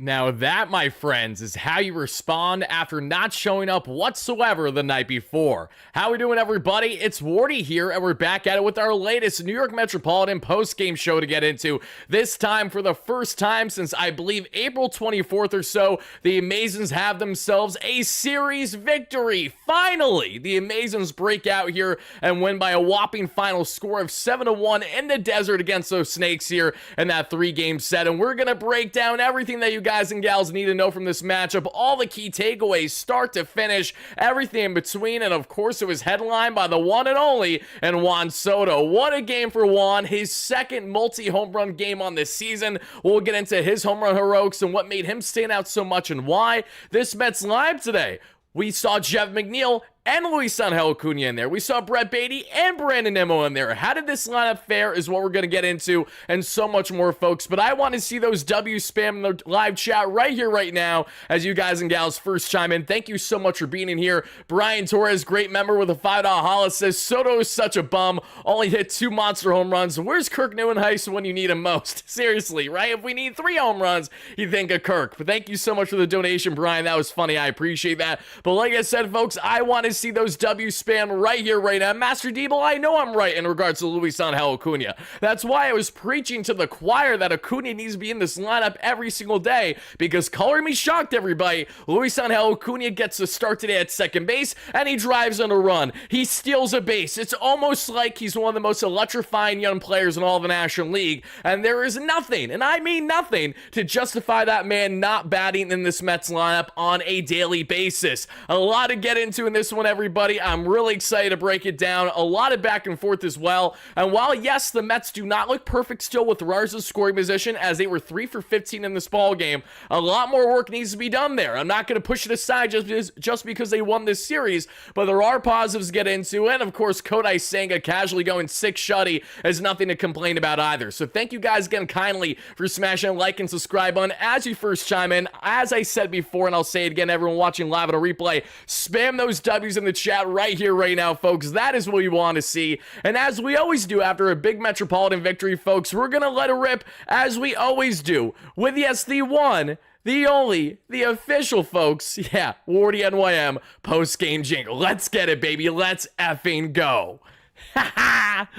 Now that, my friends, is how you respond after not showing up whatsoever the night before. How we doing, everybody? It's Wardy here, and we're back at it with our latest New York Metropolitan post-game show to get into. This time, for the first time since, I believe, April 24th or so, the Amazons have themselves a series victory. Finally, the Amazons break out here and win by a whopping final score of 7-1 in the desert against those Snakes here in that 3-game set, and we're going to break down everything that you guys and gals need to know from this matchup, all the key takeaways, start to finish, everything in between, and of course it was headlined by the one and only and Juan Soto. What a game for Juan, his second multi-home run game on this season. We'll get into his home run heroics and what made him stand out so much and why. This Mets lineup today, we saw Jeff McNeil and Luis Angel Acuna in there. We saw Brett Beatty and BLASTS in there. How did this lineup fare is what we're going to get into, and so much more, folks. But I want to see those W spam in the live chat right here, right now, as you guys and gals first chime in. Thank you so much for being in here. Brian Torres, great member with a $5 holla, says, Soto is such a bum. Only hit 2 monster home runs. Where's Kirk Neuenhuis when you need him most? Seriously, right? If we need 3 home runs, you think of Kirk. But thank you so much for the donation, Brian. That was funny. I appreciate that. But like I said, folks, I want to see those W spam right here, right now. Master Debo, I know I'm right in regards to Luis Angel Acuna. That's why I was preaching to the choir that Acuna needs to be in this lineup every single day, because color me shocked, everybody. Luis Angel Acuna gets the start today at second base, and he drives on a run. He steals a base. It's almost like he's one of the most electrifying young players in all of the National League, and there is nothing, and I mean nothing, to justify that man not batting in this Mets lineup on a daily basis. A lot to get into in this one, everybody. I'm really excited to break it down. A lot of back and forth as well. And while, yes, the Mets do not look perfect still with runners in scoring position, as they were 3 for 15 in this ball game, a lot more work needs to be done there. I'm not going to push it aside just because they won this series, but there are positives to get into. And, of course, Kodai Senga casually going 6 Shutty is nothing to complain about either. So thank you guys again kindly for smashing a like and subscribe button as you first chime in. As I said before, and I'll say it again, everyone watching live at a replay, spam those W's in the chat right here, right now, folks. That is what you want to see. And as we always do after a big Metropolitan victory, folks, we're going to let it rip as we always do with, yes, the one, the only, the official, folks. Yeah, WardyNYM post-game jingle. Let's get it, baby. Let's effing go. Ha ha!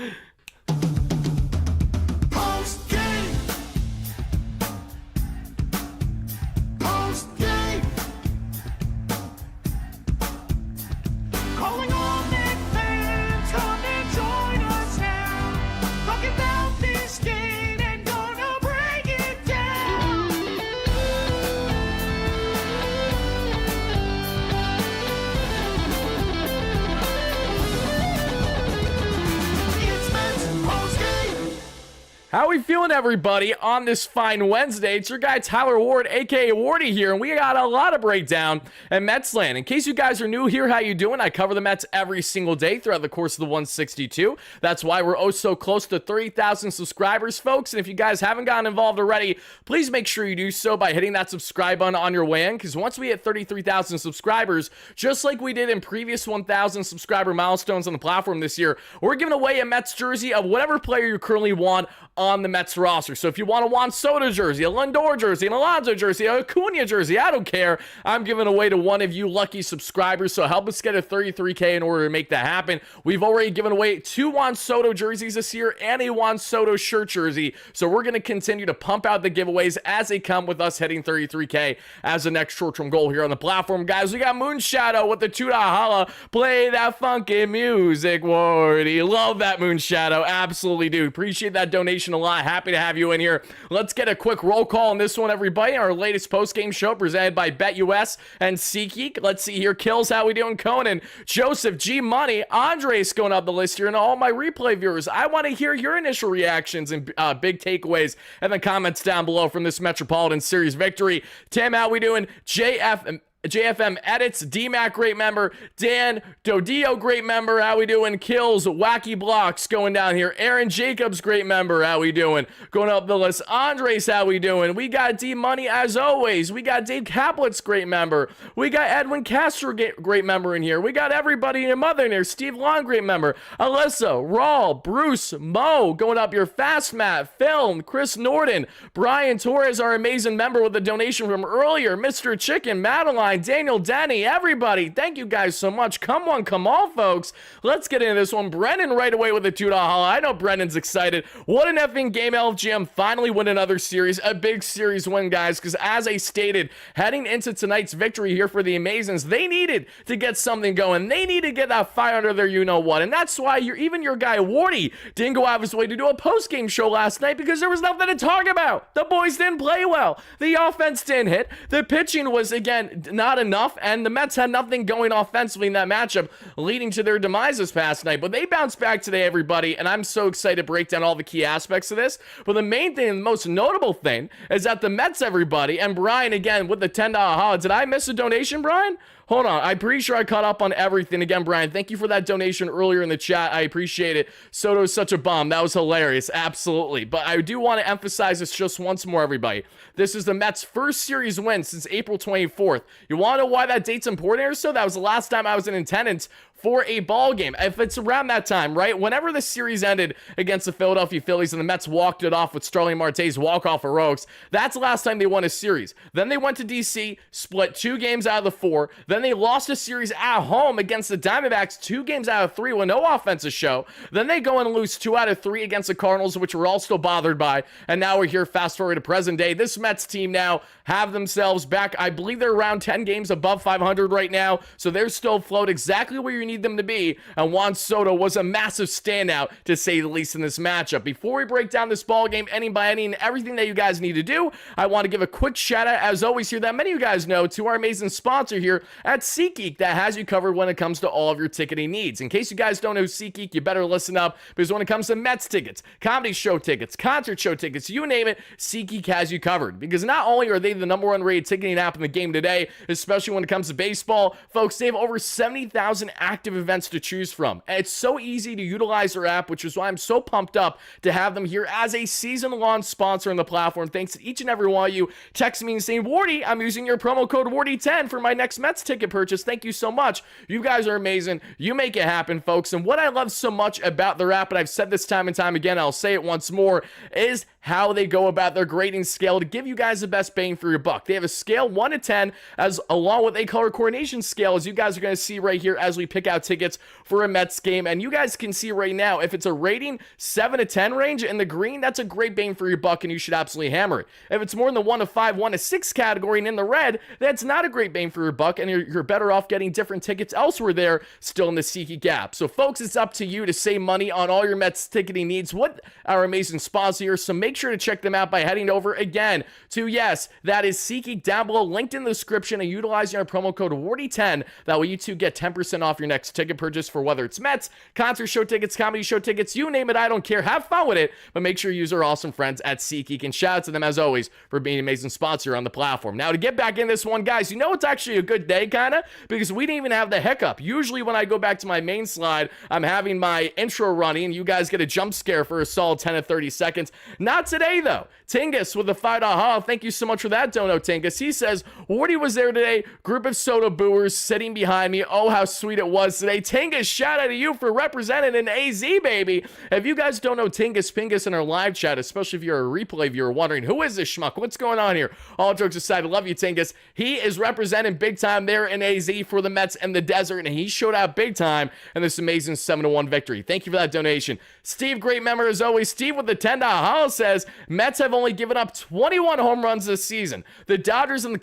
How we feeling, everybody, on this fine Wednesday? It's your guy, Tyler Ward, a.k.a. Wardy here, and we got a lot of breakdown at Metsland. In case you guys are new here, how you doing? I cover the Mets every single day throughout the course of the 162. That's why we're oh so close to 30,000 subscribers, folks. And if you guys haven't gotten involved already, please make sure you do so by hitting that subscribe button on your way in, because once we hit 33,000 subscribers, just like we did in previous 1,000 subscriber milestones on the platform this year, we're giving away a Mets jersey of whatever player you currently want on the Mets roster. So if you want a Juan Soto jersey, a Lindor jersey, an Alonso jersey, a Acuna jersey, I don't care. I'm giving away to one of you lucky subscribers, so help us get a 33K in order to make that happen. We've already given away 2 Juan Soto jerseys this year and a Juan Soto shirt jersey, so we're going to continue to pump out the giveaways as they come with us hitting 33K as the next short-term goal here on the platform. Guys, we got Moonshadow with the $2 holla. Play that funky music, Wardy. Love that, Moonshadow. Absolutely do. Appreciate that donation a lot. Happy to have you in here. Let's get a quick roll call on this one, everybody. Our latest post-game show presented by BetUS and SeatGeek. Let's see here. Kills, how we doing? Conan, Joseph, G Money, Andres going up the list here, and all my replay viewers. I want to hear your initial reactions and big takeaways in the comments down below from this Metropolitan Series victory. Tim, how we doing? JF JFM Edits, DMAC, great member. Dan Dodio, great member. How we doing? Kills, Wacky Blocks going down here. Aaron Jacobs, great member. How we doing? Going up the list. Andres, how we doing? We got D Money as always. We got Dave Kaplitz, great member. We got Edwin Castro, great member in here. We got everybody and your mother in here. Steve Long, great member. Alyssa, Rawl, Bruce, Mo, going up your Fast Matt, Film, Chris Norden, Brian Torres, our amazing member with the donation from earlier, Mr. Chicken, Madeline, Daniel, Danny, everybody, thank you guys so much. Come on, come on, folks. Let's get into this one. Brennan right away with a $2 holla. I know Brennan's excited. What an effing game. LFGM finally win another series. A big series win, guys, because as I stated, heading into tonight's victory here for the Amazons, they needed to get something going. They need to get that fire under their you-know-what, and that's why even your guy, Wardy, didn't go out of his way to do a post-game show last night because there was nothing to talk about. The boys didn't play well. The offense didn't hit. The pitching was, again, not enough, and the Mets had nothing going offensively in that matchup, leading to their demise this past night. But they bounced back today, everybody, and I'm so excited to break down all the key aspects of this. But the main thing, the most notable thing, is that the Mets, everybody, and Brian, again, with the $10 holla. Did I miss a donation, Brian? Hold on, I'm pretty sure I caught up on everything. Again, Brian, thank you for that donation earlier in the chat. I appreciate it. Soto is such a bomb. That was hilarious. Absolutely. But I do want to emphasize this just once more, everybody. This is the Mets' first series win since April 24th. You want to know why that date's important here? So that was the last time I was in attendance for a ball game. If it's around that time, right? Whenever the series ended against the Philadelphia Phillies and the Mets walked it off with Starling Marte's walk-off heroics, that's the last time they won a series. Then they went to DC, split 2 games out of the 4. Then they lost a series at home against the Diamondbacks, 2 games out of 3 with no offensive show. Then they go and lose 2 out of 3 against the Cardinals, which we're all still bothered by. And now we're here, fast forward to present day. This Mets team now have themselves back. I believe they're around 10 games above 500 right now. So they're still afloat, exactly where you need them to be. And Juan Soto was a massive standout, to say the least, in this matchup. Before we break down this ball game, any by any, and everything that you guys need to do, I want to give a quick shout out, as always, here that many of you guys know, to our amazing sponsor here at SeatGeek that has you covered when it comes to all of your ticketing needs. In case you guys don't know SeatGeek, you better listen up, because when it comes to Mets tickets, comedy show tickets, concert show tickets, you name it, SeatGeek has you covered. Because not only are they the #1 rated ticketing app in the game today, especially when it comes to baseball, folks, they have over 70,000 active events to choose from. And it's so easy to utilize their app, which is why I'm so pumped up to have them here as a season-long sponsor on the platform. Thanks to each and every one of you texting me and saying, Wardy, I'm using your promo code Wardy10 for my next Mets ticket purchase. Thank you so much. You guys are amazing. You make it happen, folks. And what I love so much about their app, and I've said this time and time again, I'll say it once more, is how they go about their grading scale to give you guys the best bang for your buck. They have a scale 1 to 10, as along with a color coordination scale, as you guys are going to see right here as we pick out tickets for a Mets game. And you guys can see right now, if it's a rating 7 to 10 range in the green, that's a great bang for your buck, and you should absolutely hammer it. If it's more in the 1 to 5, 1 to 6 category and in the red, that's not a great bang for your buck, and you're better off getting different tickets elsewhere there, still in the SeatGeek app. So folks, it's up to you to save money on all your Mets ticketing needs with our amazing sponsor here. So make sure to check them out by heading over again to, yes, that is SeatGeek down below, linked in the description, and utilizing our promo code Wardy10. That way you too get 10% off your next ticket purchase for whether it's Mets, concert show tickets, comedy show tickets, you name it, I don't care. Have fun with it, but make sure you use our awesome friends at SeatGeek, and shout out to them as always for being an amazing sponsor on the platform. Now to get back in this one, guys, you know it's actually a good day, kind of, because we didn't even have the hiccup. Usually when I go back to my main slide, I'm having my intro running, and you guys get a jump scare for a solid 10 to 30 seconds. Not today, though. Tingus with the $5 holla. Thank you so much for that dono, Tingus. He says, Wardy was there today. Group of Soto booers sitting behind me. Oh, how sweet it was today. Tingus, shout out to you for representing an AZ, baby. If you guys don't know Tingus Pingus in our live chat, especially if you're a replay viewer wondering, who is this schmuck? What's going on here? All jokes aside, I love you, Tingus. He is representing big time there in AZ for the Mets and the desert, and he showed out big time in this amazing 7-1 victory. Thank you for that donation. Steve, great member as always. Steve with the $10 holla says, Mets have only given up 21 home runs this season. The Dodgers and the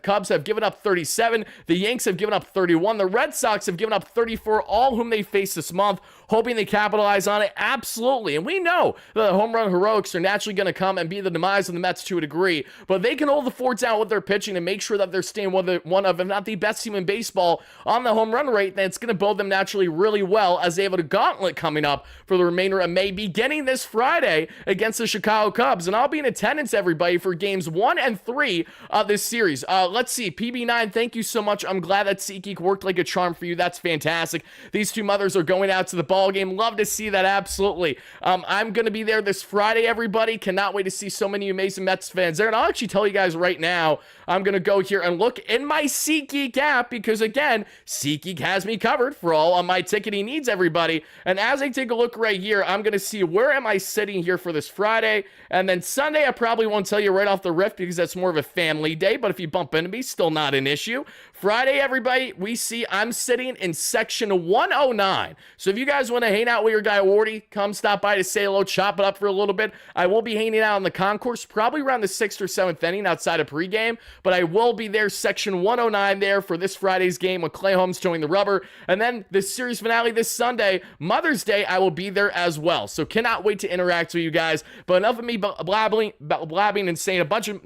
Cubs have given up 37. The Yanks have given up 31. The Red Sox have given up 34, all whom they face this month. hoping they capitalize on it? Absolutely. And we know the home run heroics are naturally going to come and be the demise of the Mets to a degree, but they can hold the fort down with their pitching and make sure that they're staying one of, if not the best team in baseball on the home run rate. Then it's going to bode them naturally really well as they have a gauntlet coming up for the remainder of May, beginning this Friday against the Chicago Cubs. And I'll be in attendance, everybody, for games 1 and 3 of this series. Let's see. PB9, thank you so much. I'm glad that SeatGeek worked like a charm for you. That's fantastic. These two mothers are going out to the ball game. Love to see that. Absolutely. I'm going to be there this Friday, everybody. Cannot wait to see so many amazing Mets fans there. And I'll actually tell you guys right now, I'm going to go here and look in my SeatGeek app because, again, SeatGeek has me covered for all on my ticketing needs, everybody. And as I take a look right here, I'm going to see where am I sitting here for this Friday. And then Sunday, I probably won't tell you right off the riff because that's more of a family day. But if you bump into me, still not an issue. Friday, everybody, we see I'm sitting in section 109. So if you guys want to hang out with your guy Wardy, come stop by to say hello, chop it up for a little bit. I will be hanging out in the concourse probably around the 6th or 7th inning outside of pregame, but I will be there section 109 there for this Friday's game with Clay Holmes joining the rubber. And then the series finale this Sunday, Mother's Day, I will be there as well. So cannot wait to interact with you guys. But enough of me blabbing and saying a bunch of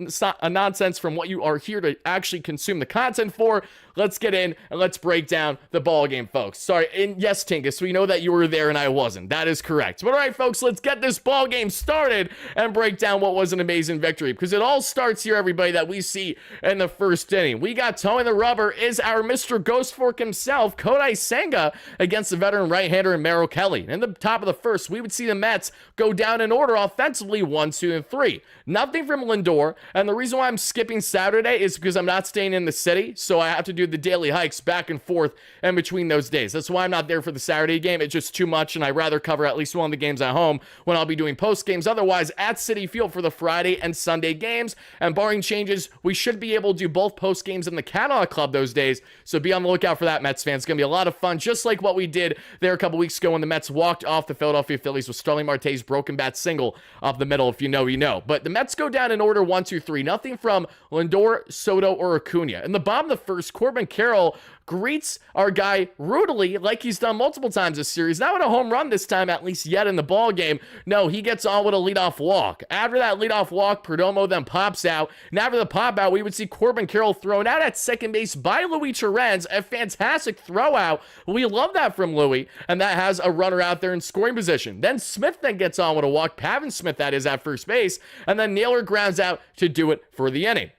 nonsense from what you are here to actually consume the content for. Let's get in and let's break down the ball game, folks. Sorry, and yes, Tinkus, we know that you were there and I wasn't. That is correct. But all right, folks, let's get this ball game started and break down what was an amazing victory, because it all starts here, everybody, that we see in the first inning. We got towing the rubber is our Mr. Ghost Fork himself, Kodai Senga, against the veteran right-hander and Merrill Kelly. In the top of the first, we would see the Mets go down in order offensively 1, 2, and 3. Nothing from Lindor, and the reason why I'm skipping Saturday is because I'm not staying in the city, so I have to do the daily hikes back and forth in between those days. That's why I'm not there for the Saturday game. It's just too much, and I'd rather cover at least one of the games at home when I'll be doing post games. Otherwise, at Citi Field for the Friday and Sunday games, and barring changes, we should be able to do both post games in the Cadillac Club those days, so be on the lookout for that, Mets fans. It's going to be a lot of fun, just like what we did there a couple weeks ago when the Mets walked off the Philadelphia Phillies with Starling Marte's broken bat single up the middle. If you know, you know. But the Mets go down in order 1, 2, 3. Nothing from Lindor, Soto, or Acuna. In the bottom of the first, Corbin Carroll greets our guy rudely, like he's done multiple times this series. Not with a home run this time, at least yet in the ball game. No, he gets on with a leadoff walk. After that leadoff walk, Perdomo then pops out. And after the pop out, we would see Corbin Carroll thrown out at second base by Luis Torrens. A fantastic throw out. We love that from Louis. And that has a runner out there in scoring position. Then Smith then gets on with a walk. Pavin Smith, that is, at first base. And then Naylor grounds out to do it for the inning.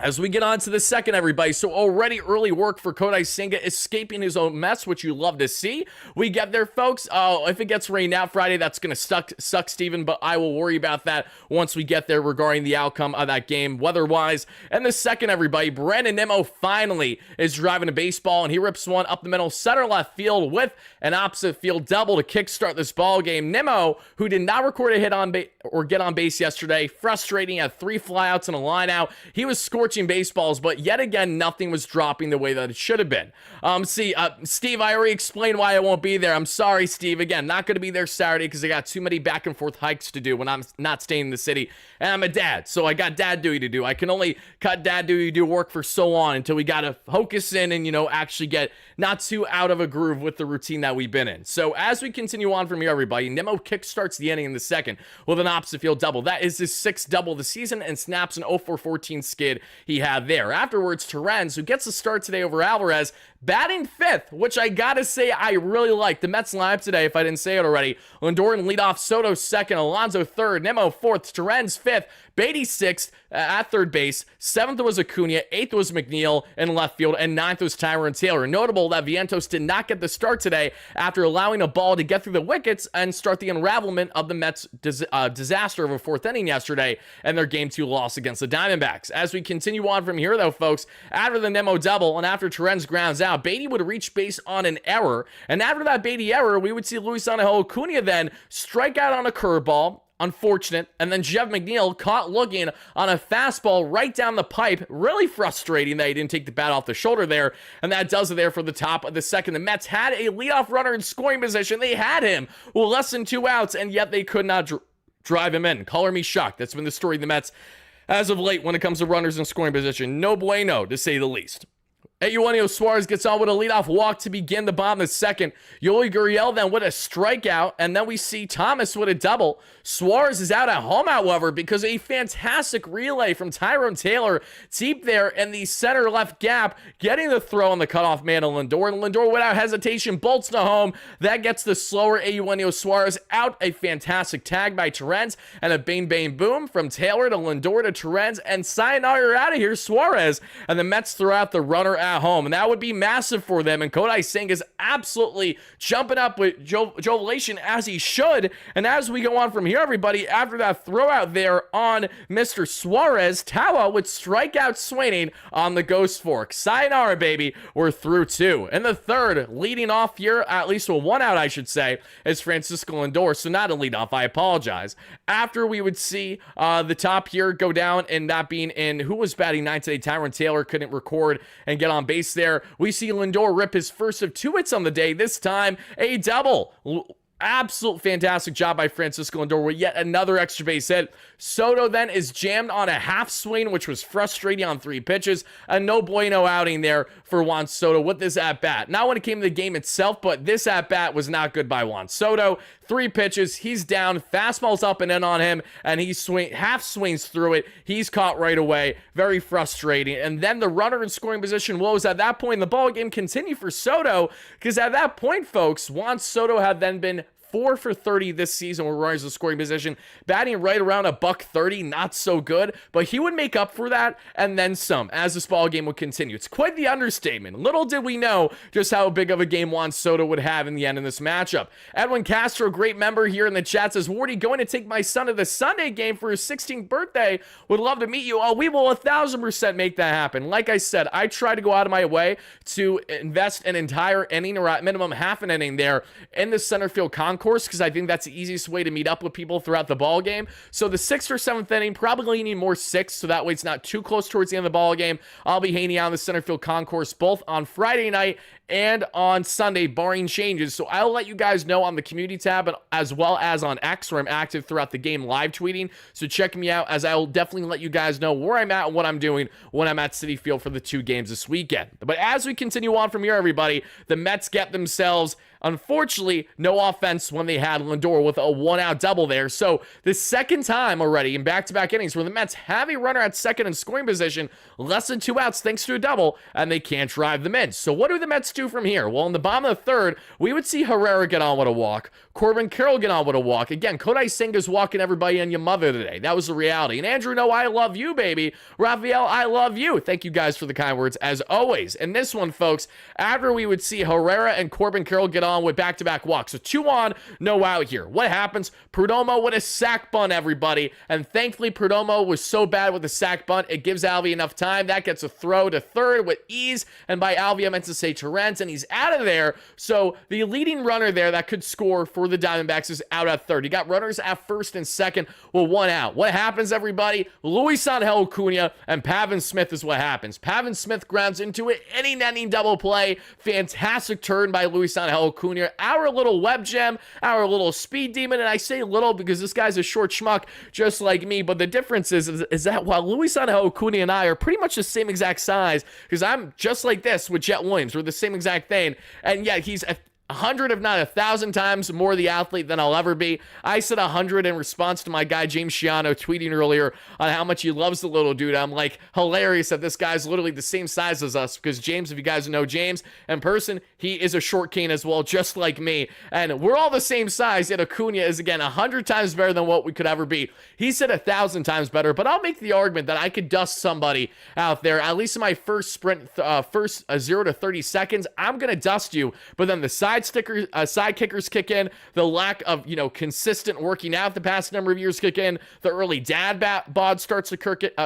As we get on to the second, everybody, so already early work for Kodai Senga escaping his own mess, which you love to see. We get there, folks. If it gets rained out Friday, that's going to suck, Steven, but I will worry about that once we get there regarding the outcome of that game weather-wise. And the second, everybody, Brandon Nimmo finally is driving a baseball, and he rips one up the middle center left field with an opposite field double to kickstart this ball game. Nimmo, who did not record a hit on or get on base yesterday, frustrating, had 3 flyouts and a line out. He was scorching baseballs, but yet again, nothing was dropping the way that it should have been. Steve, I already explained why I won't be there. I'm sorry, Steve. Again, not going to be there Saturday because I got too many back and forth hikes to do when I'm not staying in the city. And I'm a dad, so I got dad duty to do. I can only cut dad duty to do work for so long until we got to focus in and, actually get not too out of a groove with the routine that we've been in. So as we continue on from here, everybody, Nimmo kickstarts the inning in the second with an opposite field double. That is his 6th double of the season and snaps an 0-for-14 skid he had there. Afterwards, Torrens, who gets the start today over Alvarez, batting 5th, which I gotta say I really like. The Mets lineup today, if I didn't say it already, Lindor in leadoff, Soto 2nd, Alonso 3rd, Nimmo 4th, Torrens 5th, Beatty 6th at third base, 7th was Acuna, 8th was McNeil in left field, and 9th was Tyrone Taylor. Notable that Vientos did not get the start today after allowing a ball to get through the wickets and start the unravelment of the Mets' disaster of a 4th inning yesterday and their Game 2 loss against the Diamondbacks. As we continue on from here, though, folks, after the Nimmo double and after Torrens grounds out, Beatty would reach base on an error, and after that Beatty error, we would see Luis Angel Acuna then strike out on a curveball. Unfortunate. And then Jeff McNeil caught looking on a fastball right down the pipe. Really frustrating that he didn't take the bat off the shoulder there. And that does it there for the top of the second. The Mets had a leadoff runner in scoring position. They had him with less than 2 outs, and yet they could not drive him in. Color me shocked. That's been the story of the Mets as of late when it comes to runners in scoring position. No bueno, to say the least. Eugenio Suarez gets on with a leadoff walk to begin the bottom of the second. Yoli Gurriel then with a strikeout, and then we see Thomas with a double. Suarez is out at home, however, because of a fantastic relay from Tyrone Taylor deep there in the center left gap, getting the throw on the cutoff man of Lindor. And Lindor, without hesitation, bolts to home. That gets the slower Eugenio Suarez out. A fantastic tag by Torrens, and a bang, bang, boom from Taylor to Lindor to Torrens, and sayonara out of here, Suarez. And the Mets throw out the runner at home, and that would be massive for them. And Kodai Senga is absolutely jumping up with jubilation, as he should. And as we go on from here, everybody, after that throw out there on Mr. Suarez, Tawa with strikeout swinging on the Ghost Fork. Sayonara, baby, we're through two. And the third, leading off here, at least with one out, I should say, is Francisco Lindor. So not a leadoff, I apologize. After we would see the top here go down, and that being in who was batting ninth today, Tyrone Taylor couldn't record and get on base there. We see Lindor rip his first of 2 hits on the day, this time a double. Absolute fantastic job by Francisco Lindor with yet another extra base hit. Soto then is jammed on a half swing, which was frustrating on 3 pitches. A no bueno outing there for Juan Soto with this at-bat. Not when it came to the game itself, but this at-bat was not good by Juan Soto. 3 pitches, he's down, fastball's up and in on him, and he half swings through it. He's caught right away. Very frustrating. And then the runner in scoring position woes. At that point, the ball game continued for Soto, because at that point, folks, Juan Soto had then been 4 for 30 this season with runners in scoring position, batting right around a $130, not so good, but he would make up for that and then some as this ball game would continue. It's quite the understatement. Little did we know just how big of a game Juan Soto would have in the end of this matchup. Edwin Castro, great member here in the chat, says, Wardy, going to take my son to the Sunday game for his 16th birthday. Would love to meet you. Oh, we will 1,000% make that happen. Like I said, I try to go out of my way to invest an entire inning, or at minimum half an inning there in the center field concourse, because I think that's the easiest way to meet up with people throughout the ball game. So the 6th or 7th inning, probably need more 6, so that way it's not too close towards the end of the ball game. I'll be hanging out in the center field concourse both on Friday night and on Sunday, barring changes. So I'll let you guys know on the community tab, as well as on X, where I'm active throughout the game live tweeting. So check me out, as I will definitely let you guys know where I'm at and what I'm doing when I'm at Citi Field for the 2 games this weekend. But as we continue on from here, everybody, the Mets get themselves, unfortunately, no offense when they had Lindor with a 1-out double there. So the second time already in back-to-back innings where the Mets have a runner at second in scoring position, less than 2 outs thanks to a double, and they can't drive them in. So what do the Mets do from here? Well, in the bottom of the third, we would see Herrera get on with a walk, Corbin Carroll get on with a walk. Again, Kodai Senga's walking everybody and your mother today. That was the reality. And Andrew, no, I love you, baby. Raphael, I love you. Thank you guys for the kind words, as always. And this one, folks, after we would see Herrera and Corbin Carroll get on with back-to-back walks. So 2 on, no out here. What happens? Perdomo with a sack bunt, everybody. And thankfully, Perdomo was so bad with the sack bunt, it gives Alvey enough time. That gets a throw to third with ease. And by Alvey, I meant to say Torrens, and he's out of there. So the leading runner there that could score for the Diamondbacks is out at third. You got runners at first and second with 1 out. What happens, everybody? Luis Angel Acuna and Pavin Smith is what happens. Pavin Smith grounds into it. Inning double play. Fantastic turn by Luis Angel Acuna. Our little web gem, our little speed demon, and I say little because this guy's a short schmuck just like me, but the difference is that while Luis Angel Acuna and I are pretty much the same exact size, because I'm just like this with Jet Williams, we're the same exact thing, and yet he's 100, if not 1,000 times more the athlete than I'll ever be. I said 100 in response to my guy James Shiano tweeting earlier on how much he loves the little dude. I'm like, hilarious that this guy's literally the same size as us, because James, if you guys know James in person, he is a short cane as well, just like me. And we're all the same size, yet Acuna is, again, 100 times better than what we could ever be. He said 1,000 times better, but I'll make the argument that I could dust somebody out there, at least in my first sprint, 0 to 30 seconds. I'm going to dust you, but then the side kickers kick in, the lack of, consistent working out the past number of years kick in, the early dad bod starts to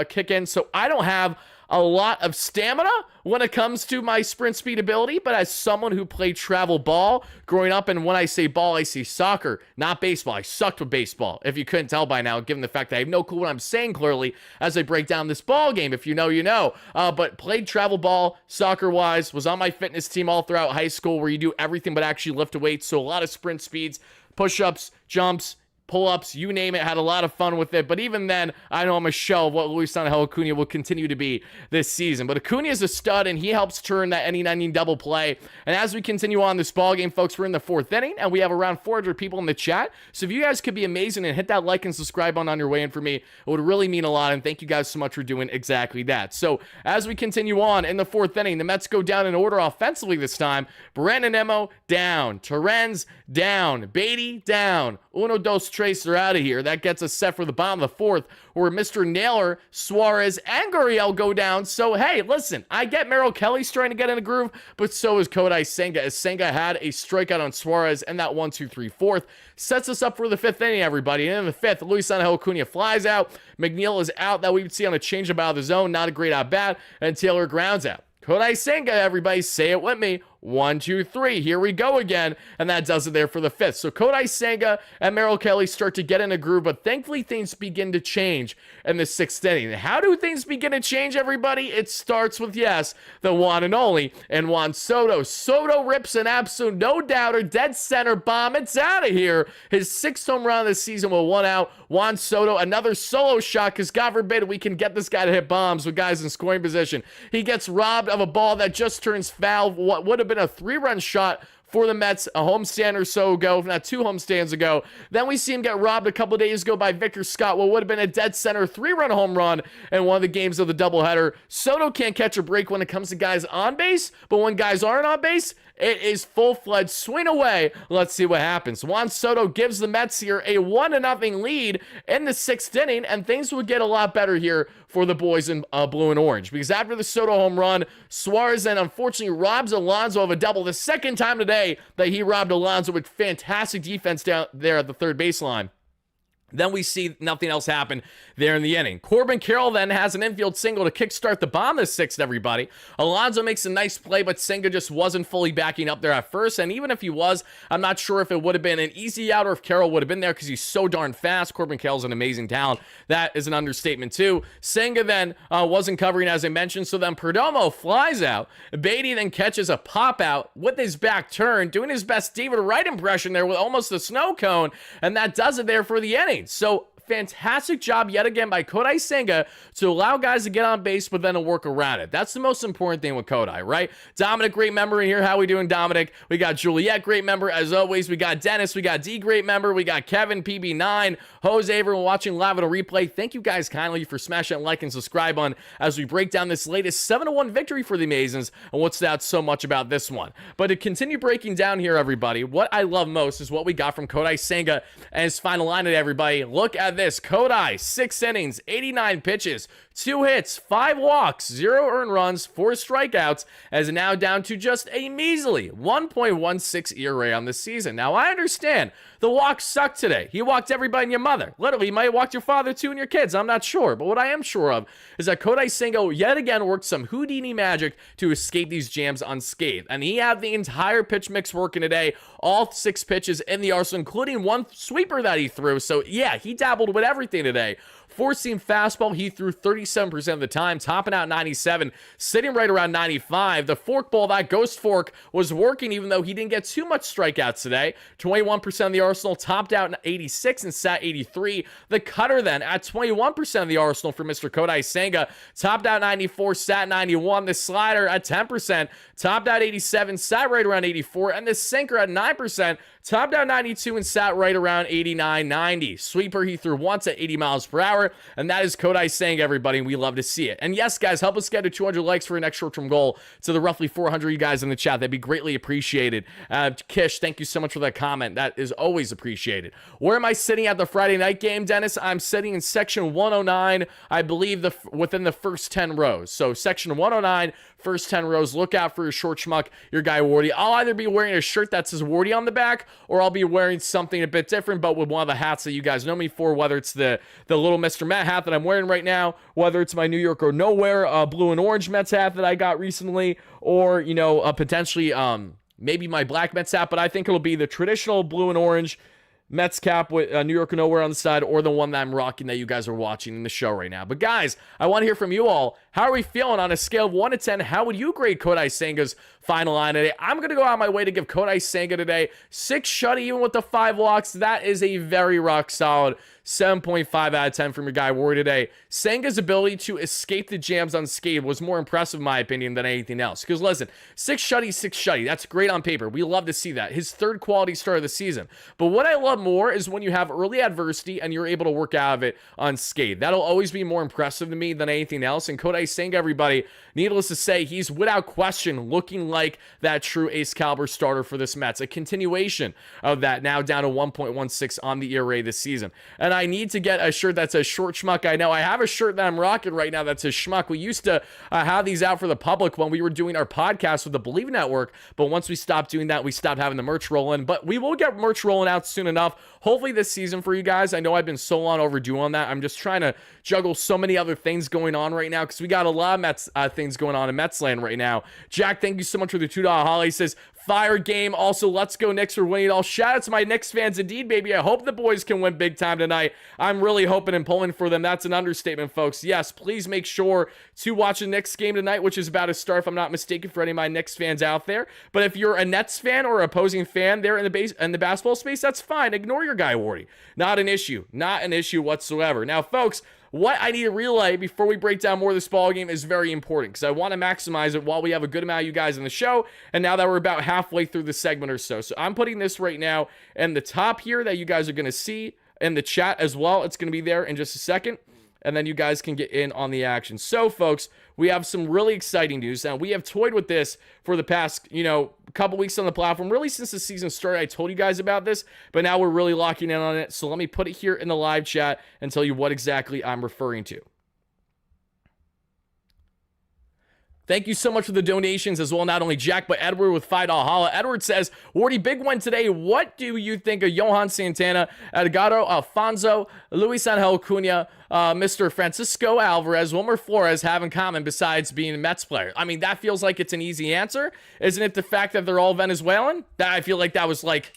kick in, so I don't have a lot of stamina when it comes to my sprint speed ability, but as someone who played travel ball growing up, and when I say ball, I say soccer, not baseball. I sucked with baseball, if you couldn't tell by now, given the fact that I have no clue what I'm saying clearly as I break down this ball game. If you know, you know. But played travel ball, soccer-wise, was on my fitness team all throughout high school where you do everything but actually lift weights, so a lot of sprint speeds, push-ups, jumps, pull-ups, you name it, had a lot of fun with it. But even then, I know I'm a shell of what Luisangel Acuna will continue to be this season. But Acuna is a stud, and he helps turn that any 90 double play. And as we continue on this ball game, folks, we're in the 4th inning, and we have around 400 people in the chat. So if you guys could be amazing and hit that like and subscribe button on your way in for me, it would really mean a lot. And thank you guys so much for doing exactly that. So as we continue on in the 4th inning, the Mets go down in order offensively this time. Brandon Nimmo down, Terens down, Beatty down, uno, dos, tres are out of here. That gets us set for the bottom of the 4th, where Mr. Naylor, Suarez, and Gurriel go down. So, hey, listen, I get Merrill Kelly's trying to get in a groove, but so is Kodai Senga, as Senga had a strikeout on Suarez, and that 1, 2, 3, 4th sets us up for the 5th inning, everybody. And in the 5th, Luisangel Acuna flies out. McNeil is out. That we would see on a changeup out of the zone. Not a great at-bat. And Taylor grounds out. Kodai Senga, everybody, say it with me. 1, 2, 3. Here we go again. And that does it there for the 5th. So Kodai Senga and Merrill Kelly start to get in a groove, but thankfully things begin to change in the 6th inning. How do things begin to change, everybody? It starts with, yes, the one and only, and Juan Soto. Soto rips an absolute no-doubter, dead center bomb. It's out of here. His 6th home run of the season with 1 out. Juan Soto, another solo shot, because God forbid we can get this guy to hit bombs with guys in scoring position. He gets robbed of a ball that just turns foul. What would have been a 3-run shot for the Mets a homestand or so ago, if not 2 homestands ago. Then we see him get robbed a couple days ago by Victor Scott, what would have been a dead center 3-run home run in one of the games of the doubleheader. Soto can't catch a break when it comes to guys on base, but when guys aren't on base, it is full-fledged swing away. Let's see what happens. Juan Soto gives the Mets here a 1-0 lead in the 6th inning, and things would get a lot better here for the boys in blue and orange, because after the Soto home run, Suarez then unfortunately robs Alonso of a double, the 2nd time today that he robbed Alonso, with fantastic defense down there at the 3rd baseline. Then we see nothing else happen there in the inning. Corbin Carroll then has an infield single to kickstart the bomb this 6th, everybody. Alonso makes a nice play, but Senga just wasn't fully backing up there at first. And even if he was, I'm not sure if it would have been an easy out or if Carroll would have been there, because he's so darn fast. Corbin Carroll's an amazing talent. That is an understatement too. Senga then wasn't covering, as I mentioned. So then Perdomo flies out. Beatty then catches a pop out with his back turned, doing his best David Wright impression there with almost a snow cone. And that does it there for the inning. So fantastic job yet again by Kodai Senga to allow guys to get on base, but then to work around it. That's the most important thing with Kodai, right? Dominic, great member in here. How we doing, Dominic? We got Juliet, great member as always. We got Dennis. We got D, great member. We got Kevin, PB9, Jose, everyone watching live on a replay. Thank you guys kindly for smashing that like and subscribe on as we break down this latest 7-1 victory for the Amazons and what's out so much about this one. But to continue breaking down here, everybody, what I love most is what we got from Kodai Senga and his final line at everybody. Look at this. Kodai, 6 innings, 89 pitches, 2 hits, 5 walks, 0 earned runs, 4 strikeouts, as now down to just a measly 1.16 ERA on the season. Now, I understand the walks suck today. He walked everybody and your mother. Literally, he might have walked your father too and your kids. I'm not sure. But what I am sure of is that Kodai Senga yet again worked some Houdini magic to escape these jams unscathed. And he had the entire pitch mix working today, all 6 pitches in the arsenal, including 1 sweeper that he threw. So, yeah, he dabbled with everything today. 4-seam fastball, he threw 37% of the time, topping out 97, sitting right around 95. The forkball, that ghost fork, was working even though he didn't get too much strikeouts today. 21% of the arsenal, topped out 86 and sat 83. The cutter then, at 21% of the arsenal for Mr. Kodai Senga, topped out 94, sat 91. The slider at 10%, topped out 87, sat right around 84. And the sinker at 9%, topped out 92 and sat right around 89, 90. Sweeper, he threw once at 80 miles per hour. And that is Kodai Senga, everybody, and we love to see it. And yes, guys, help us get to 200 likes for our next short-term goal to the roughly 400 you guys in the chat. That'd be greatly appreciated. Kish, thank you so much for that comment. That is always appreciated. Where am I sitting at the Friday night game, Dennis? I'm sitting in section 109, I believe, within the first 10 rows. So section 109, first 10 rows. Look out for your short schmuck, your guy Wardy. I'll either be wearing a shirt that says Wardy on the back, or I'll be wearing something a bit different, but with one of the hats that you guys know me for, whether it's the little Mr. Met hat that I'm wearing right now, whether it's my New York or Nowhere blue and orange Mets hat that I got recently, or, you know, potentially maybe my black Mets hat, but I think it'll be the traditional blue and orange Mets cap with New York or Nowhere on the side, or the one that I'm rocking that you guys are watching in the show right now. But guys, I want to hear from you all. How are we feeling on a scale of 1 to 10? How would you grade Kodai Senga's final line today. I'm going to go out of my way to give Kodai Senga today 6 Shutty, even with the 5 locks. That is a very rock solid 7.5 out of 10 from your guy Wardy today. Senga's ability to escape the jams unscathed was more impressive in my opinion than anything else. Because listen, 6 Shutty, 6 Shutty. That's great on paper. We love to see that. His 3rd quality start of the season. But what I love more is when you have early adversity and you're able to work out of it unscathed. That'll always be more impressive to me than anything else. And Kodai Senga, everybody, needless to say, he's without question looking like that true ace caliber starter for this Mets. A continuation of that, now down to 1.16 on the ERA this season. And I need to get a shirt that says short schmuck. I know I have a shirt that I'm rocking right now that says schmuck. We used to have these out for the public when we were doing our podcast with the Believe Network, but once we stopped doing that, we stopped having the merch rolling. But we will get merch rolling out soon enough, hopefully this season for you guys. I know I've been so long overdue on that. I'm just trying to juggle so many other things going on right now because we got a lot of Mets things going on in Mets land right now. Jack, thank you so much for the $2 holiday. He says, fire game. Also, let's go Knicks for winning it all. Shout out to my Knicks fans indeed, baby. I hope the boys can win big time tonight. I'm really hoping and pulling for them. That's an understatement, folks. Yes, please make sure to watch the Knicks game tonight, which is about to start, if I'm not mistaken, for any of my Knicks fans out there. But if you're a Nets fan or opposing fan there in the basketball space, that's fine. Ignore your guy, Wardy. Not an issue. Not an issue whatsoever. Now, folks, what I need to relay before we break down more of this ball game is very important because I want to maximize it while we have a good amount of you guys in the show. And now that we're about halfway through the segment or so. So I'm putting this right now in the top here that you guys are going to see in the chat as well. It's going to be there in just a second. And then you guys can get in on the action. So, folks, we have some really exciting news. Now, we have toyed with this for the past, couple weeks on the platform. Really, since the season started, I told you guys about this. But now we're really locking in on it. So let me put it here in the live chat and tell you what exactly I'm referring to. Thank you so much for the donations as well. Not only Jack, but Edward with $5 holla. Edward says, Wardy, big one today. What do you think of Johan Santana, Edgardo Alfonso, Luis Angel Cunha, Mr. Francisco Alvarez, Wilmer Flores have in common besides being a Mets player? I mean, that feels like it's an easy answer. Isn't it the fact that they're all Venezuelan? That I feel like that was like,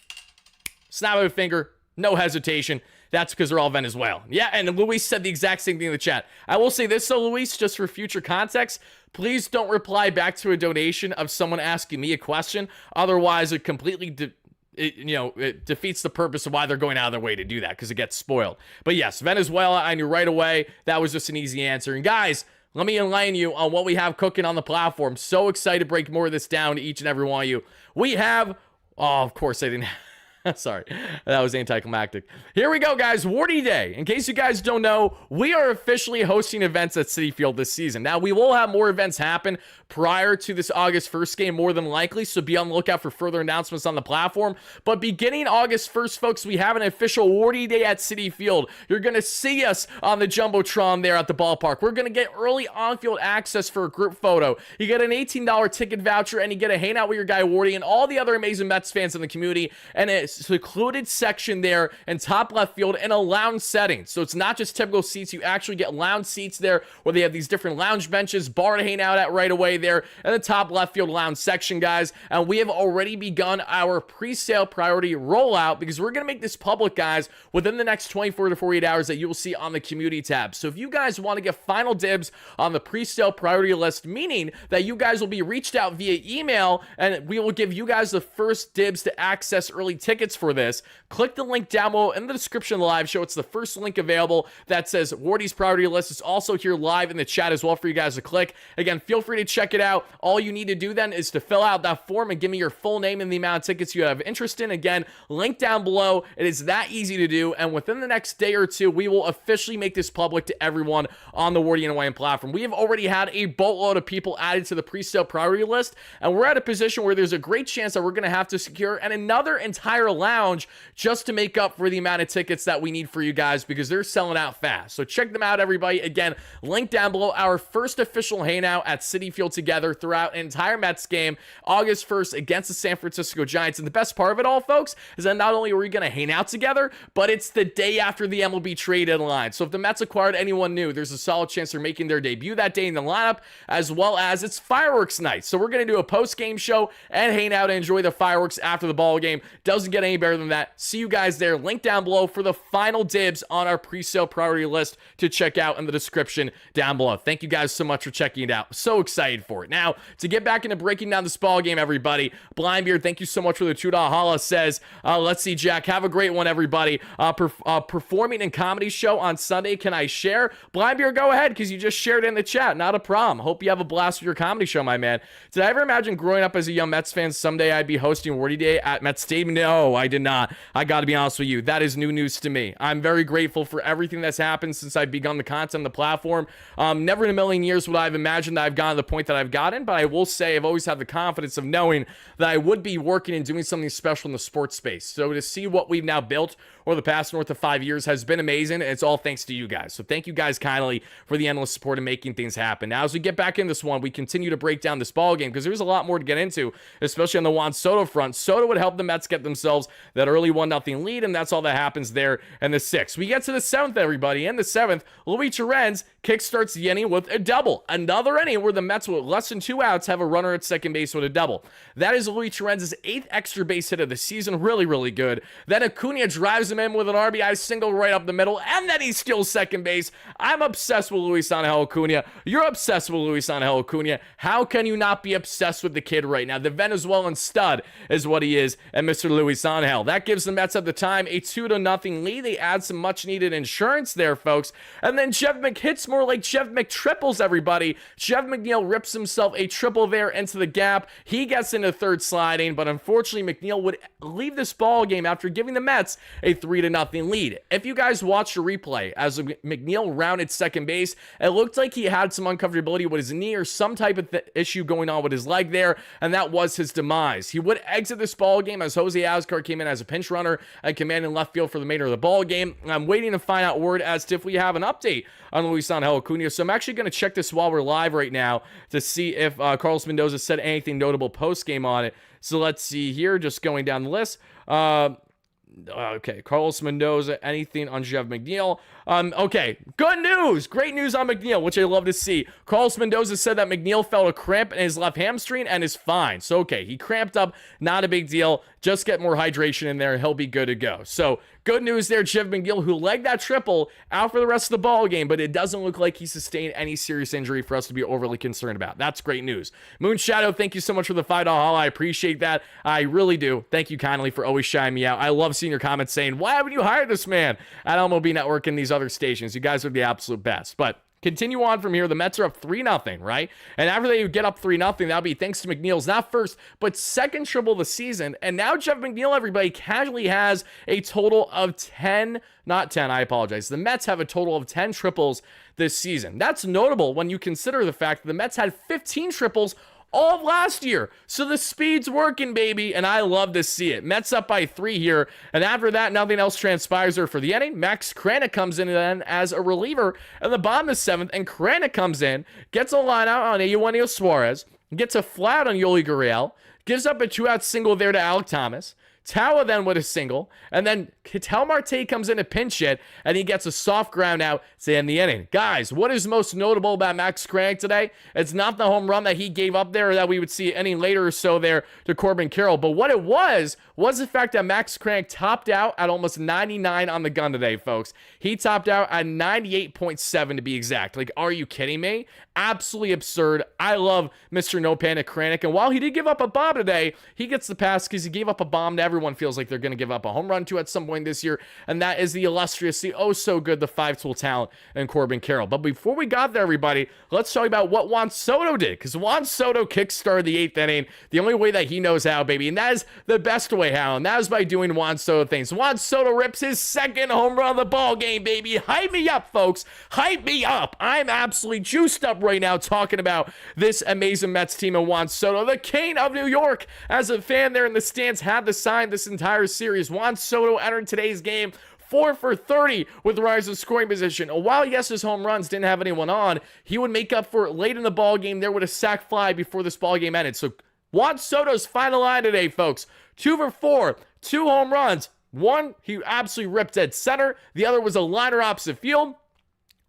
snap of a finger, no hesitation. That's because they're all Venezuelan. Yeah, and Luis said the exact same thing in the chat. I will say this, though, Luis, just for future context, please don't reply back to a donation of someone asking me a question. Otherwise, it completely it defeats the purpose of why they're going out of their way to do that, because it gets spoiled. But yes, Venezuela, I knew right away. That was just an easy answer. And guys, let me enlighten you on what we have cooking on the platform. So excited to break more of this down to each and every one of you. We have, of course I didn't sorry, that was anticlimactic. Here we go, guys. Wardy Day. In case you guys don't know, we are officially hosting events at Citi Field this season. Now, we will have more events happen prior to this August 1st game, more than likely, so be on the lookout for further announcements on the platform. But beginning August 1st, folks, we have an official Wardy Day at Citi Field. You're going to see us on the Jumbotron there at the ballpark. We're going to get early on-field access for a group photo. You get an $18 ticket voucher, and you get a hangout with your guy Wardy and all the other amazing Mets fans in the community, and a secluded section there in top left field in a lounge setting. So it's not just typical seats. You actually get lounge seats there where they have these different lounge benches, bar to hang out at right away there in the top left field lounge section, guys. And we have already begun our pre-sale priority rollout because we're going to make this public, guys, within the next 24 to 48 hours that you will see on the community tab. So if you guys want to get final dibs on the pre-sale priority list, meaning that you guys will be reached out via email and we will give you guys the first dibs to access early tickets for this, click the link down below in the description of the live show. It's the first link available that says Wardy's priority list. It's also here live in the chat as well for you guys to click. Again, feel free to check it out. All you need to do then is to fill out that form and give me your full name and the amount of tickets you have interest in. Again, link down below. It is that easy to do, and within the next day or two, we will officially make this public to everyone on the WardyNYM platform. We have already had a boatload of people added to the pre-sale priority list, and we're at a position where there's a great chance that we're going to have to secure another entire lounge just to make up for the amount of tickets that we need for you guys because they're selling out fast. So check them out, everybody. Again, link down below. Our first official hangout at Citi Field together throughout an entire Mets game, August 1st against the San Francisco Giants. And the best part of it all, folks, is that not only are we going to hang out together, but it's the day after the MLB trade deadline. So if the Mets acquired anyone new, there's a solid chance they're making their debut that day in the lineup, as well as it's fireworks night. So we're going to do a post-game show and hang out and enjoy the fireworks after the ball game. Doesn't get get any better than that. See you guys there. Link down below for the final dibs on our pre-sale priority list to check out in the description down below. Thank you guys so much for checking it out. So excited for it. Now, to get back into breaking down this ball game, everybody, Blindbeard, thank you so much for the $2 holla, says, let's see, Jack, have a great one, everybody. Performing in comedy show on Sunday, can I share? Blindbeard, go ahead, because you just shared it in the chat. Not a problem. Hope you have a blast with your comedy show, my man. Did I ever imagine growing up as a young Mets fan, someday I'd be hosting Wardy Day at Mets Stadium? No, I did not. I gotta be honest with you. That is new news to me. I'm very grateful for everything that's happened since I've begun the content on the platform. Never in a million years would I have imagined that I've gotten to the point that I've gotten, but I will say I've always had the confidence of knowing that I would be working and doing something special in the sports space. So to see what we've now built over the past north of 5 years has been amazing, and it's all thanks to you guys. So thank you guys kindly for the endless support and making things happen. Now, as we get back in this one, we continue to break down this ball game because there's a lot more to get into, especially on the Juan Soto front. Soto would help the Mets get themselves that early 1-0 lead, and that's all that happens there in the 6th. We get to the 7th, everybody. In the 7th, Luis Torrens kickstarts the inning with a double. Another inning where the Mets, with less than 2 outs, have a runner at second base with a double. That is Luis Torrens' 8th extra base hit of the season. Really, really good. Then Acuna drives him in with an RBI single right up the middle, and then he steals second base. I'm obsessed with Luis Angel Acuna. You're obsessed with Luis Angel Acuna. How can you not be obsessed with the kid right now? The Venezuelan stud is what he is, and Mr. Luis Angel. That gives the Mets at the time a 2-0 lead. They add some much-needed insurance there, folks. And then Jeff McHits, more like Jeff McTriples, everybody. Jeff McNeil rips himself a triple there into the gap. He gets into third sliding, but unfortunately, McNeil would leave this ball game after giving the Mets a 3-0 lead. If you guys watched the replay, as McNeil rounded second base, it looked like he had some uncomfortability with his knee or some type of issue going on with his leg there, and that was his demise. He would exit this ball game as Jose Azcar came in as a pinch runner and commanding left field for the remainder of the ball game. I'm waiting to find out word as to if we have an update on Luis Angel Acuna, so I'm actually going to check this while we're live right now to see if Carlos Mendoza said anything notable post-game on it. So let's see here, just going down the list. Okay, Carlos Mendoza, anything on Jeff McNeil? Okay, good news! Great news on McNeil, which I love to see. Carlos Mendoza said that McNeil felt a cramp in his left hamstring and is fine. So, okay, he cramped up, not a big deal. Just get more hydration in there, and he'll be good to go. So, good news there, Jeff McNeil, who legged that triple out for the rest of the ball game, but it doesn't look like he sustained any serious injury for us to be overly concerned about. That's great news. Moon Shadow, thank you so much for the $5 haul. I appreciate that. I really do. Thank you kindly for always shining me out. I love seeing your comments saying, why haven't you hired this man at MLB Network and these other stations? You guys are the absolute best. But continue on from here. The Mets are up 3-0, right? And after they get up 3-0, that'll be thanks to McNeil's not first, but second triple of the season. And now Jeff McNeil, everybody, casually has a total of 10, not 10, I apologize. The Mets have a total of 10 triples this season. That's notable when you consider the fact that the Mets had 15 triples all of last year. So the speed's working, baby, and I love to see it. Mets up by 3 here, and after that, nothing else transpires there for the inning. Max Kranick comes in then as a reliever in the bottom of the 7th, and Kranick comes in, gets a line out on Eugenio Suarez, gets a flat on Yoli Gurriel, gives up a 2-out single there to Alek Thomas. Tawa then with a single, and then Ketel Marte comes in to pinch hit, and he gets a soft ground out to end the inning. Guys, what is most notable about Max Kranick today? It's not the home run that he gave up there, or that we would see any later or so there to Corbin Carroll, but what it was the fact that Max Kranick topped out at almost 99 on the gun today, folks. He topped out at 98.7 to be exact. Like, are you kidding me? Absolutely absurd. I love Mr. No Panic Kranick, and while he did give up a bomb today, he gets the pass because he gave up a bomb to everyone feels like they're going to give up a home run to at some point this year, and that is the illustrious, the oh so good, the 5-tool talent in Corbin Carroll. But before we got there, everybody, let's talk about what Juan Soto did, because Juan Soto kickstarted the 8th inning the only way that he knows how, baby, and that is the best way how, and that is by doing Juan Soto things. Juan Soto rips his 2nd home run of the ball game, baby. Hype me up, folks. Hype me up. I'm absolutely juiced up right now talking about this amazing Mets team and Juan Soto, the King of New York. As a fan there in the stands had to sign this entire series. Juan Soto entered today's game 4 for 30 with runners in scoring position. While, yes, his home runs didn't have anyone on, he would make up for it late in the ball game there with a sac fly before this ball game ended. So Juan Soto's final line today, folks, 2 for 4, 2 home runs. One, he absolutely ripped dead center. The other was a liner opposite field.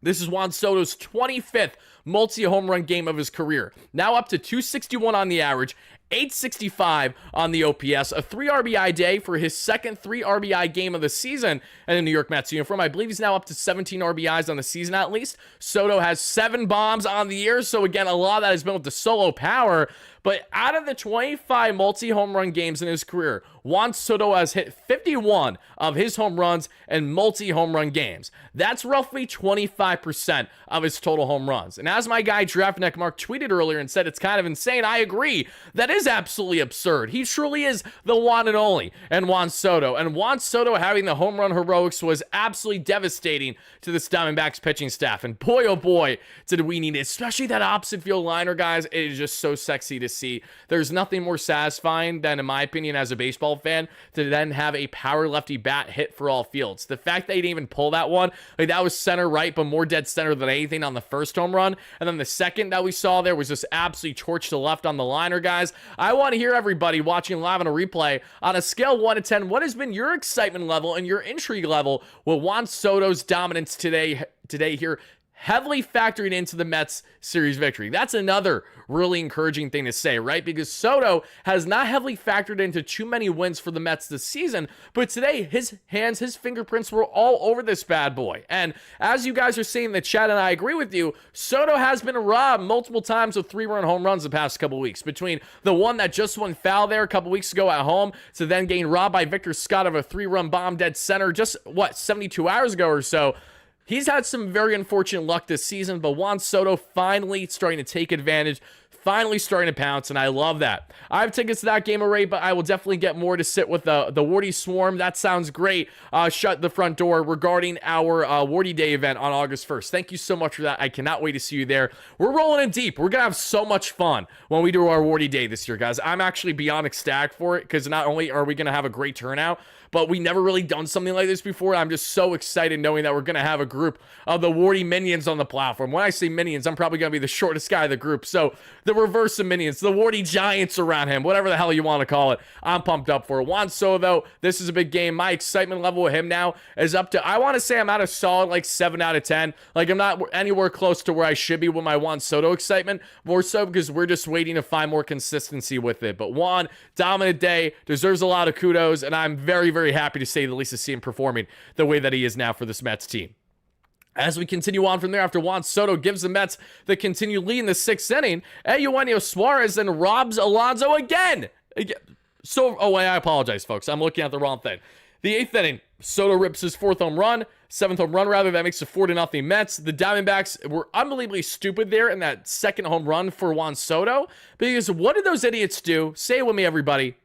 This is Juan Soto's 25th multi-home run game of his career. Now up to 261 on the average, 865 on the OPS, a 3 RBI day for his second 3 RBI game of the season in the New York Mets uniform. I believe he's now up to 17 RBIs on the season at least. Soto has 7 bombs on the year, so again, a lot of that has been with the solo power. But out of the 25 multi-home run games in his career, Juan Soto has hit 51 of his home runs in multi-home run games. That's roughly 25% of his total home runs. And as my guy Draftneck Mark tweeted earlier and said, it's kind of insane, I agree. That is absolutely absurd. He truly is the one and only and Juan Soto. And Juan Soto having the home run heroics was absolutely devastating to this Diamondbacks pitching staff. And boy, oh boy, did we need it. Especially that opposite field liner, guys. It is just so sexy to see. There's nothing more satisfying than, in my opinion, as a baseball fan, to then have a power lefty bat hit for all fields. The fact that he didn't even pull that one, like that was center right, but more dead center than anything on the first home run. And then the second that we saw there was just absolutely torched to left on the liner, guys. I want to hear everybody watching live on a replay on a scale of 1 to 10. What has been your excitement level and your intrigue level with Juan Soto's dominance today here, heavily factoring into the Mets series victory? That's another really encouraging thing to say, right? Because Soto has not heavily factored into too many wins for the Mets this season, but today his hands, his fingerprints were all over this bad boy. And as you guys are seeing in the chat, and I agree with you, Soto has been robbed multiple times of 3-run home runs the past couple weeks, between the one that just went foul there a couple weeks ago at home to then getting robbed by Victor Scott of a 3-run bomb dead center just, 72 hours ago or so. He's had some very unfortunate luck this season, but Juan Soto finally starting to take advantage, finally starting to pounce, and I love that. I have tickets to that game already, but I will definitely get more to sit with the Wardy Swarm. That sounds great. Shut the front door regarding our Wardy Day event on August 1st. Thank you so much for that. I cannot wait to see you there. We're rolling in deep. We're going to have so much fun when we do our Wardy Day this year, guys. I'm actually beyond ecstatic for it, because not only are we going to have a great turnout, but we never really done something like this before. I'm just so excited knowing that we're going to have a group of the Wardy minions on the platform. When I say minions, I'm probably going to be the shortest guy of the group. So the reverse of minions, the Wardy giants around him, whatever the hell you want to call it. I'm pumped up for it. Juan Soto, though, this is a big game. My excitement level with him now is up to, I want to say I'm at a solid like 7 out of 10. Like I'm not anywhere close to where I should be with my Juan Soto excitement. More so because we're just waiting to find more consistency with it. But Juan, dominant day, deserves a lot of kudos, and I'm very, very happy to say the least to see him performing the way that he is now for this Mets team. As we continue on from there, after Juan Soto gives the Mets the continued lead in the 6th inning, Eugenio Suarez then robs Alonso again. So, oh, I apologize, folks. I'm looking at the wrong thing. The 8th inning, Soto rips his 4th home run, 7th home run rather. That makes it 4-0 Mets. The Diamondbacks were unbelievably stupid there in that second home run for Juan Soto, because what did those idiots do? Say it with me, everybody.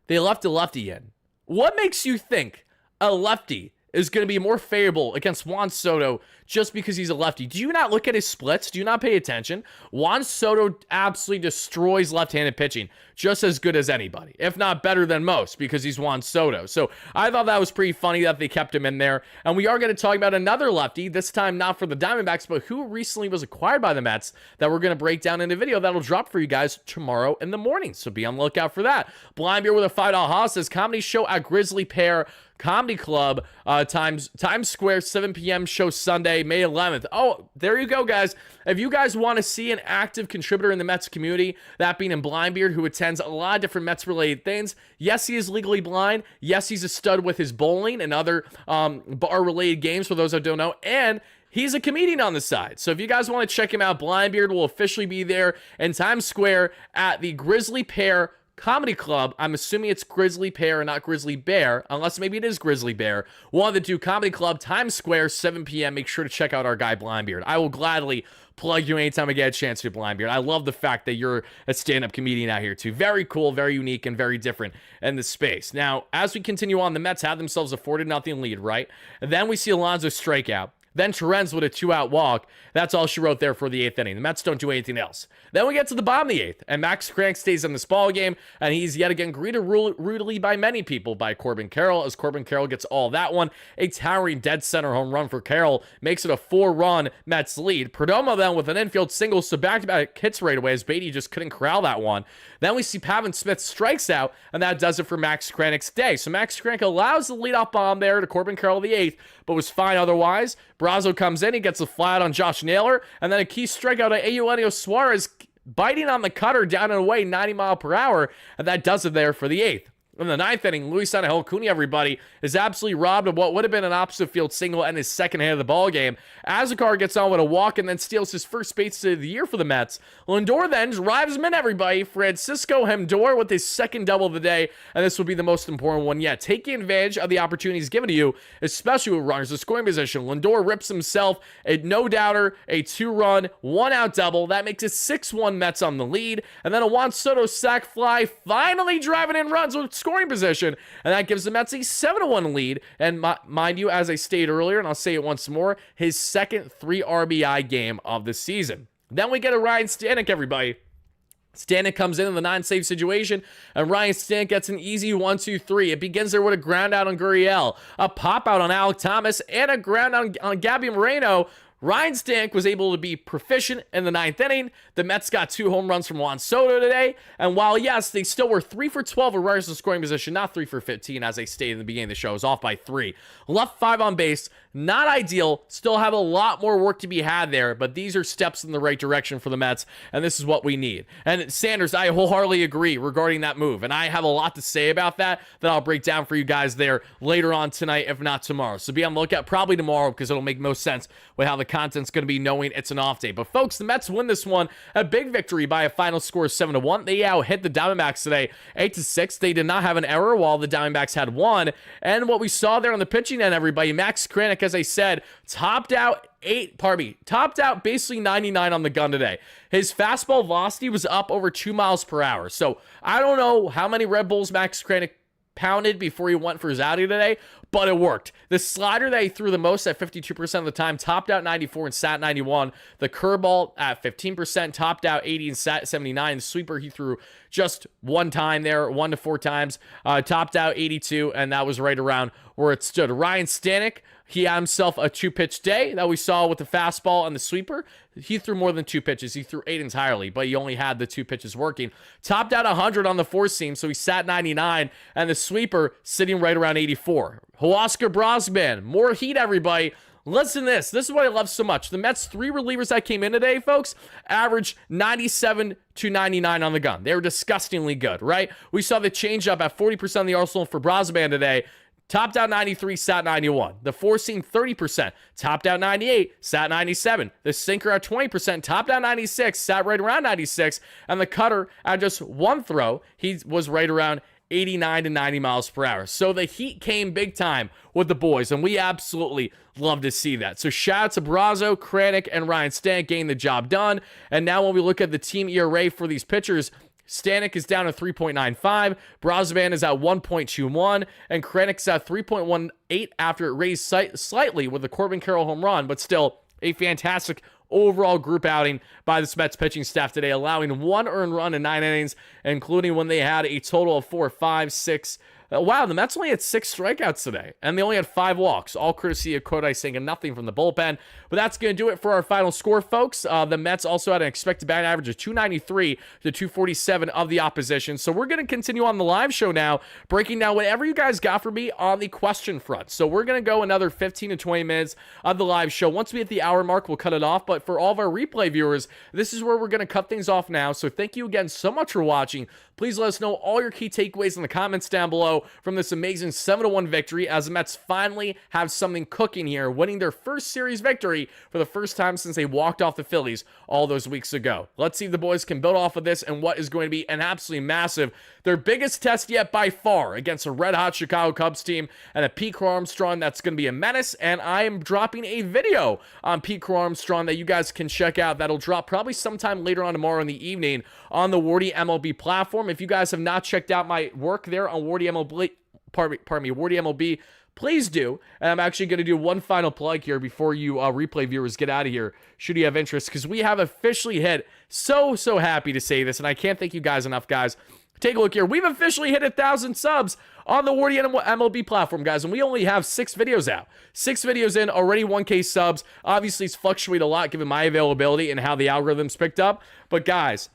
They left a lefty in. What makes you think a lefty is going to be more favorable against Juan Soto just because he's a lefty? Do you not look at his splits? Do you not pay attention? Juan Soto absolutely destroys left-handed pitching just as good as anybody, if not better than most, because he's Juan Soto. So I thought that was pretty funny that they kept him in there. And we are going to talk about another lefty, this time not for the Diamondbacks, but who recently was acquired by the Mets, that we're going to break down in a video that'll drop for you guys tomorrow in the morning. So be on the lookout for that. Blind Beer with a $5 hoss says comedy show at Grizzly Pear Comedy Club, Times Square, 7 p.m. show Sunday, May 11th. Oh, there you go, guys. If you guys want to see an active contributor in the Mets community, that being in Blindbeard, who attends a lot of different Mets-related things. Yes, he is legally blind. Yes, he's a stud with his bowling and other bar-related games, for those that don't know. And he's a comedian on the side. So if you guys want to check him out, Blindbeard will officially be there in Times Square at the Grizzly Pear Comedy Club. I'm assuming it's Grizzly Pear and not Grizzly Bear, unless maybe it is Grizzly Bear. One of the two, Comedy Club, Times Square, 7 p.m. Make sure to check out our guy Blindbeard. I will gladly plug you anytime I get a chance to, Blindbeard. I love the fact that you're a stand-up comedian out here too. Very cool, very unique, and very different in the space. Now, as we continue on, the Mets have themselves a 4-0 lead, right? And then we see Alonso strikeout. Then Terens with a 2-out walk. That's all she wrote there for the 8th inning. The Mets don't do anything else. Then we get to the bottom of the 8th, and Max Crank stays in this ball game, and he's yet again greeted rudely by many people, by Corbin Carroll, as Corbin Carroll gets all that one. A towering dead center home run for Carroll makes it a 4-run Mets lead. Perdomo then with an infield single, so back-to-back hits right away, as Beatty just couldn't corral that one. Then we see Pavin Smith strikes out, and that does it for Max Cranach's day. So Max Crank allows the leadoff bomb there to Corbin Carroll the 8th, but was fine otherwise. Brazo comes in, he gets a fly out on Josh Naylor, and then a key strikeout to Eugenio Suarez, biting on the cutter down and away 90 mile per hour, and that does it there for the 8th. In the 9th inning, Luis Angel Acuna, everybody, is absolutely robbed of what would have been an opposite field single and his second hit of the ball game. Azucar gets on with a walk and then steals his first base of the year for the Mets. Lindor then drives him in, everybody. Francisco Lindor with his second double of the day, and this will be the most important one yet. Taking advantage of the opportunities given to you, especially with runners in scoring position. Lindor rips himself a no-doubter, a 2-run, 1-out double. That makes it 6-1 Mets on the lead. And then a Juan Soto sac fly, finally driving in runs with scoring position, and that gives the Mets a 7-1 lead. And mind you, as I stated earlier, and I'll say it once more, his second 3 RBI game of the season. Then we get a Ryan Stanek, everybody. Stanek comes in the 9-save situation, and Ryan Stanek gets an easy 1-2-3. It begins there with a ground out on Gurriel, a pop out on Alek Thomas, and a ground out on Gabby Moreno. Ryan Stanek was able to be proficient in the 9th inning. The Mets got 2 home runs from Juan Soto today. And while, yes, they still were 3 for 12 with runners in scoring position, not 3 for 15, as I stated in the beginning of the show. It was off by 3. Left 5 on base. Not ideal. Still have a lot more work to be had there, but these are steps in the right direction for the Mets, and this is what we need. And Sanders, I wholeheartedly agree regarding that move, and I have a lot to say about that I'll break down for you guys there later on tonight, if not tomorrow. So be on the lookout probably tomorrow, because it'll make most sense with how the content's going to be knowing it's an off day. But folks, the Mets win this one, a big victory by a final score of 7-1. They out-hit the Diamondbacks today 8-6. They did not have an error, while the Diamondbacks had 1. And what we saw there on the pitching end, everybody, Max Kranick, as I said, topped out basically 99 on the gun today. His fastball velocity was up over 2 miles per hour. So I don't know how many Red Bulls Max Kranick pounded before he went for his outing today, but it worked. The slider that he threw the most at 52% of the time topped out 94 and sat 91. The curveball at 15% topped out 80 and sat 79. The sweeper he threw just 1 time there, 1 to 4 times, topped out 82, and that was right around where it stood. Ryan Stanek, he had himself a 2-pitch day that we saw with the fastball and the sweeper. He threw more than 2 pitches. He threw 8 entirely, but he only had the 2 pitches working. Topped out 100 on the 4-seam, so he sat 99, and the sweeper sitting right around 84. Huascar Brosman, more heat, everybody. Listen to this. This is what I love so much. The Mets' 3 relievers that came in today, folks, averaged 97 to 99 on the gun. They were disgustingly good, right? We saw the changeup at 40% of the arsenal for Brosman today. Topped out 93, sat 91. The 4-seam 30%, topped out 98, sat 97. The sinker at 20%, topped out 96, sat right around 96. And the cutter at just 1 throw, he was right around 89 to 90 miles per hour. So the heat came big time with the boys, and we absolutely love to see that. So shout out to Brazo, Kranick, and Ryan Stanek getting the job done. And now when we look at the team ERA for these pitchers, Stanek is down to 3.95, Brosman is at 1.21, and Kranick's at 3.18 after it raised slightly with the Corbin Carroll home run, but still a fantastic overall group outing by the Mets pitching staff today, allowing 1 earned run in 9 innings, including when they had a total of 4, 5, 6. Wow, the Mets only had 6 strikeouts today, and they only had 5 walks, all courtesy of Kodai Senga, nothing from the bullpen. But that's going to do it for our final score, folks. The Mets also had an expected batting average of 293 to 247 of the opposition. So we're going to continue on the live show now, breaking down whatever you guys got for me on the question front. So we're going to go another 15 to 20 minutes of the live show. Once we hit the hour mark, we'll cut it off. But for all of our replay viewers, this is where we're going to cut things off now. So thank you again so much for watching. Please let us know all your key takeaways in the comments down below from this amazing 7-1 victory, as the Mets finally have something cooking here, winning their first series victory for the first time since they walked off the Phillies all those weeks ago. Let's see if the boys can build off of this and what is going to be an absolutely massive, their biggest test yet by far, against a red-hot Chicago Cubs team and a Pete Crow Armstrong that's going to be a menace. And I am dropping a video on Pete Crow Armstrong that you guys can check out. That'll drop probably sometime later on tomorrow in the evening on the WardyMLB platform. If you guys have not checked out my work there on WardyMLB, WardyMLB, please do. And I'm actually going to do one final plug here before you replay viewers get out of here, should you have interest, because we have officially hit, so happy to say this, and I can't thank you guys enough, guys. Take a look here. We've officially hit 1,000 subs on the WardyMLB platform, guys, and we only have 6 videos out. 6 videos in, already 1K subs. Obviously, it's fluctuated a lot given my availability and how the algorithms picked up. But, guys,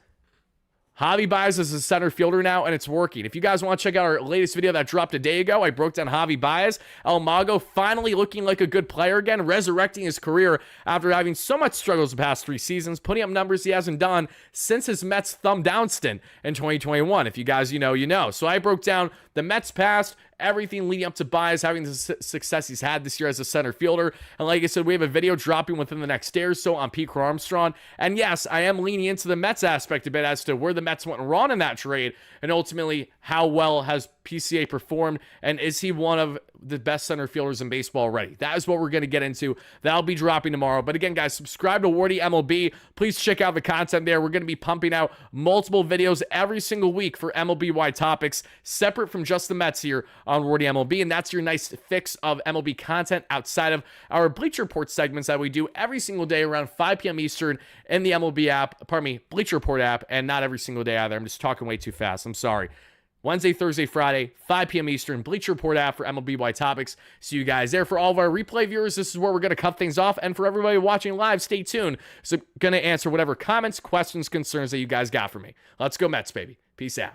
Javi Baez is a center fielder now, and it's working. If you guys want to check out our latest video that dropped a day ago, I broke down Javi Baez. El Mago finally looking like a good player again, resurrecting his career after having so much struggles the past 3 seasons, putting up numbers he hasn't done since his Mets thumb down stint in 2021. If you guys you know. So I broke down the Mets past, everything leading up to Baez having the success he's had this year as a center fielder. And like I said, we have a video dropping within the next day or so on Pete Armstrong. And yes, I am leaning into the Mets aspect a bit as to where the Mets went wrong in that trade, and ultimately how well has PCA performed, and is he one of the best center fielders in baseball already? That is what we're going to get into. That'll be dropping tomorrow. But again, guys, subscribe to Wardy MLB. Please check out the content there. We're going to be pumping out multiple videos every single week for MLB-wide topics, separate from just the Mets here on Wardy MLB. And that's your nice fix of MLB content outside of our Bleacher Report segments that we do every single day around 5 p.m. Eastern in the MLB app, Bleacher Report app, and not every single day either. I'm just talking way too fast. I'm sorry. Wednesday, Thursday, Friday, 5 p.m. Eastern, Bleacher Report app for MLB-wide topics. See you guys there. For all of our replay viewers, this is where we're going to cut things off. And for everybody watching live, stay tuned. So I'm going to answer whatever comments, questions, concerns that you guys got for me. Let's go Mets, baby. Peace out.